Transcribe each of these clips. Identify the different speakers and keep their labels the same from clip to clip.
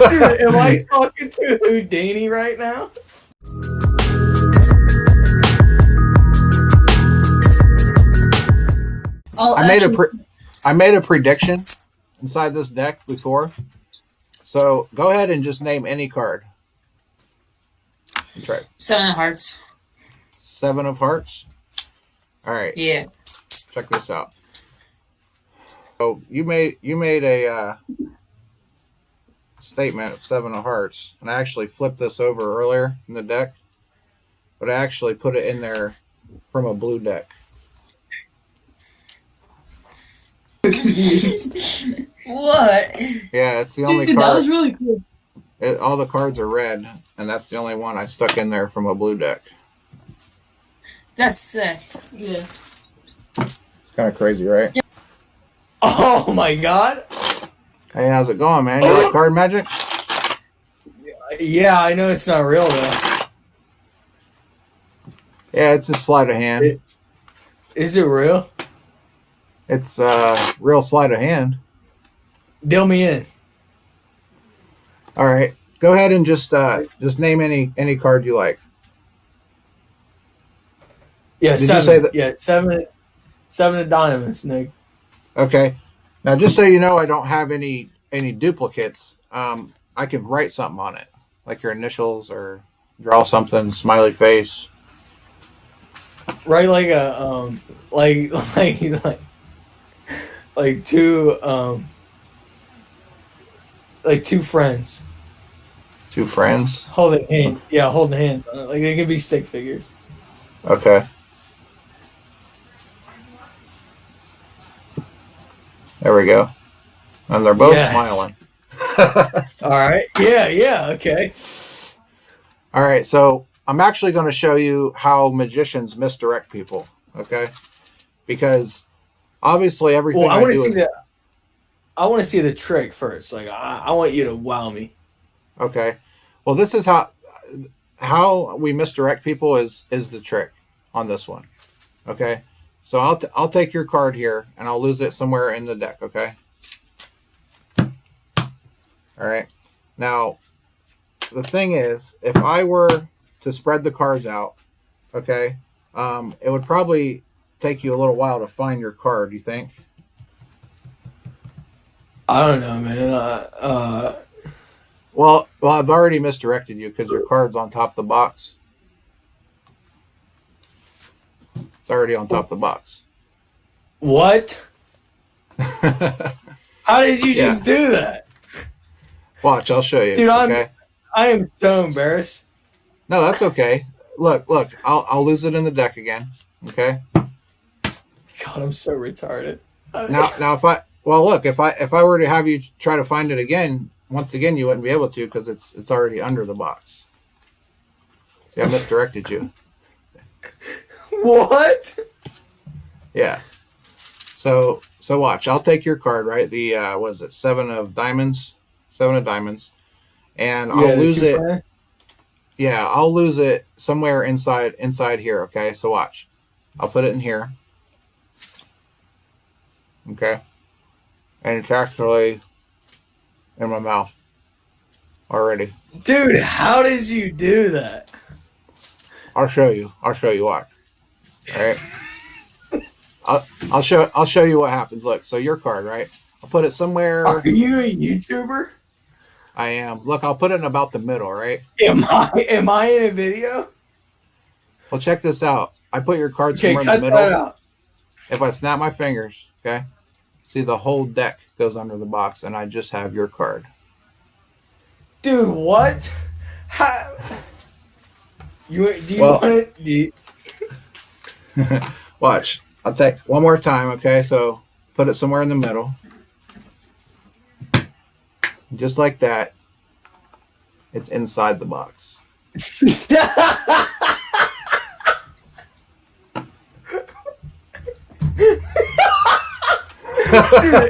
Speaker 1: Dude, am I talking to Houdini right now?
Speaker 2: I made a prediction inside this deck before. So go ahead and just name any card. Try
Speaker 3: 7 of hearts.
Speaker 2: 7 of hearts. All right.
Speaker 3: Yeah.
Speaker 2: Check this out. So you made a statement of 7 of hearts, and I actually flipped this over earlier in the deck, but I actually put it in there from a blue deck.
Speaker 3: What?
Speaker 2: Yeah, it's the only
Speaker 3: Dude,
Speaker 2: card.
Speaker 3: that was really cool.
Speaker 2: All the cards are red, and that's the only one I stuck in there from a blue deck.
Speaker 3: That's sick. Yeah.
Speaker 2: It's kind of crazy, right?
Speaker 3: Yeah.
Speaker 1: Oh my god.
Speaker 2: Hey, how's it going, man? You like card magic?
Speaker 1: Yeah, I know it's not real though.
Speaker 2: Yeah, it's just sleight of hand.
Speaker 1: Is it real?
Speaker 2: It's real sleight of hand.
Speaker 1: Deal me in.
Speaker 2: All right, go ahead and just name any card you like.
Speaker 1: Yeah,
Speaker 2: Did
Speaker 1: 7.
Speaker 2: you say that?
Speaker 1: Yeah, 7 of diamonds, Nick.
Speaker 2: Okay. Now, just so you know, I don't have any duplicates. I could write something on it, like your initials, or draw something, smiley face.
Speaker 1: Write like a like two like two friends
Speaker 2: 2 friends.
Speaker 1: holding hand. Yeah, holding hand. Like they can be stick figures.
Speaker 2: Okay. There we go. And they're both smiling.
Speaker 1: All right. Yeah. Okay.
Speaker 2: All right. So I'm actually going to show you how magicians misdirect people. Okay. Because obviously everything
Speaker 1: Well, I want to
Speaker 2: do
Speaker 1: see
Speaker 2: is...
Speaker 1: that. I want to see the trick first. Like I want you to wow me.
Speaker 2: Okay. Well, this is how we misdirect people is the trick on this one. Okay. So I'll take your card here and I'll lose it somewhere in the deck. Okay. All right. Now, the thing is, if I were to spread the cards out, okay, it would probably take you a little while to find your card. You think?
Speaker 1: I don't know, man.
Speaker 2: Well, I've already misdirected you because your card's on top of the box. It's already on top of the box.
Speaker 1: What? How did you just do that?
Speaker 2: Watch, I'll show you.
Speaker 1: Dude,
Speaker 2: okay?
Speaker 1: I am so embarrassed.
Speaker 2: No, that's okay. Look, I'll lose it in the deck again. Okay.
Speaker 1: God, I'm so retarded.
Speaker 2: Now, if I were to have you try to find it again, once again, you wouldn't be able to because it's already under the box. See, I misdirected you.
Speaker 1: What?
Speaker 2: Yeah. So watch. I'll take your card, right? The what is it? 7 of diamonds. 7 of diamonds, and I'll lose it.
Speaker 1: Friends?
Speaker 2: Yeah, I'll lose it somewhere inside here. Okay, so watch. I'll put it in here. Okay, and it's actually in my mouth already.
Speaker 1: Dude, how did you do that?
Speaker 2: I'll show you. Watch. All right. I'll show you what happens. Look, so your card, right? I'll put it somewhere.
Speaker 1: Are you a YouTuber?
Speaker 2: I am. Look, I'll put it in about the middle, right?
Speaker 1: Am I in a video?
Speaker 2: Well, check this out. I put your card
Speaker 1: Okay,
Speaker 2: somewhere in the
Speaker 1: cut
Speaker 2: middle.
Speaker 1: that out.
Speaker 2: If I snap my fingers, okay, see the whole deck goes under the box, and I just have your card.
Speaker 1: Dude, what? How? Do you want it?
Speaker 2: Watch. I'll take one more time, okay? So put it somewhere in the middle. Just like that. It's inside the box.
Speaker 1: Dude,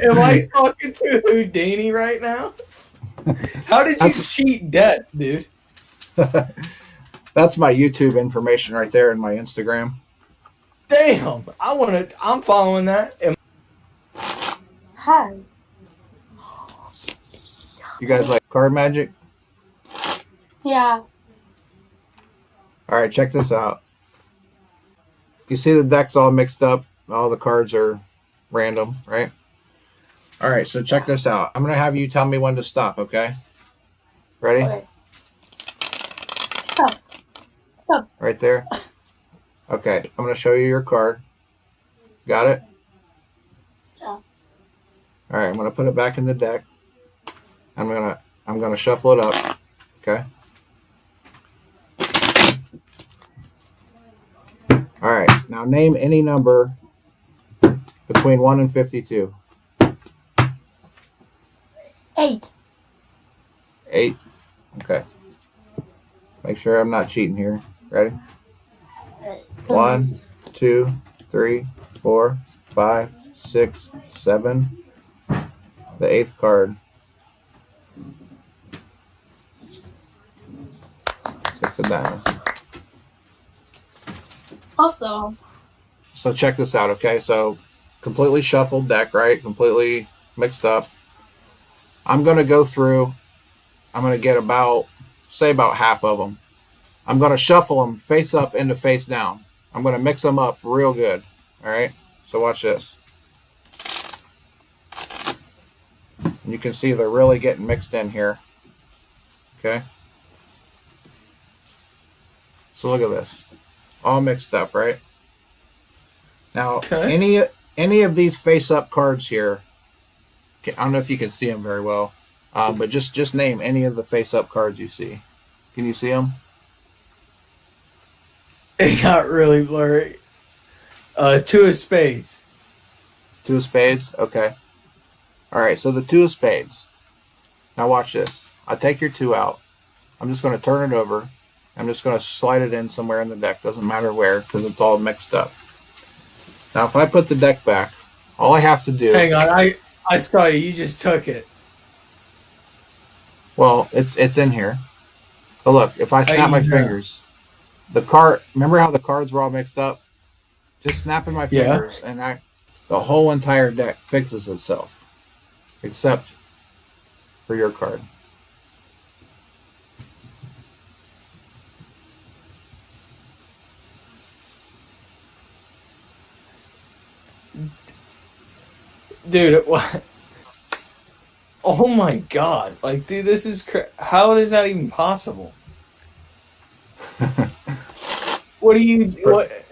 Speaker 1: am I talking to Houdini right now? How did you cheat death, dude?
Speaker 2: That's my YouTube information right there and my Instagram.
Speaker 1: Damn, I'm following that.
Speaker 3: Hi.
Speaker 2: You guys like card magic?
Speaker 4: Yeah.
Speaker 2: All right, check this out. You see the deck's all mixed up. All the cards are random, right? All right, so check this out. I'm going to have you tell me when to stop, okay? Ready?
Speaker 4: Okay. Stop. Stop.
Speaker 2: Right there. Okay, I'm going to show you your card. Got it?
Speaker 4: Stop.
Speaker 2: All right, I'm going to put it back in the deck. I'm going to shuffle it up. Okay? All right, now name any number between 1 and 52.
Speaker 4: 8.
Speaker 2: 8. Okay. Make sure I'm not cheating here. Ready? 1, 2, 3, 4, 5, 6, 7. The 8th card. 6 of diamonds.
Speaker 4: Awesome.
Speaker 2: So check this out, okay? So completely shuffled deck, right? Completely mixed up. I'm going to go through. I'm going to get about half of them. I'm going to shuffle them face up into face down. I'm going to mix them up real good. All right? So watch this. And you can see they're really getting mixed in here. Okay? So look at this. All mixed up, right? Now,
Speaker 1: Okay.
Speaker 2: any of these face-up cards here, I don't know if you can see them very well, but just name any of the face-up cards you see. Can you see them?
Speaker 1: It got really blurry. 2 of spades.
Speaker 2: 2 of spades? Okay. All right, so the 2 of spades. Now watch this. I take your 2 out. I'm just going to turn it over. I'm just going to slide it in somewhere in the deck. Doesn't matter where because it's all mixed up. Now, if I put the deck back, all I have to do...
Speaker 1: Hang on, I saw you. You just took it.
Speaker 2: Well, it's in here. But look, if I snap my fingers, the card... Remember how the cards were all mixed up? Just snapping my fingers, and the whole entire deck fixes itself. Except for your card.
Speaker 1: Dude, what? Oh my god. Like, dude, this is how is that even possible? What do you... What?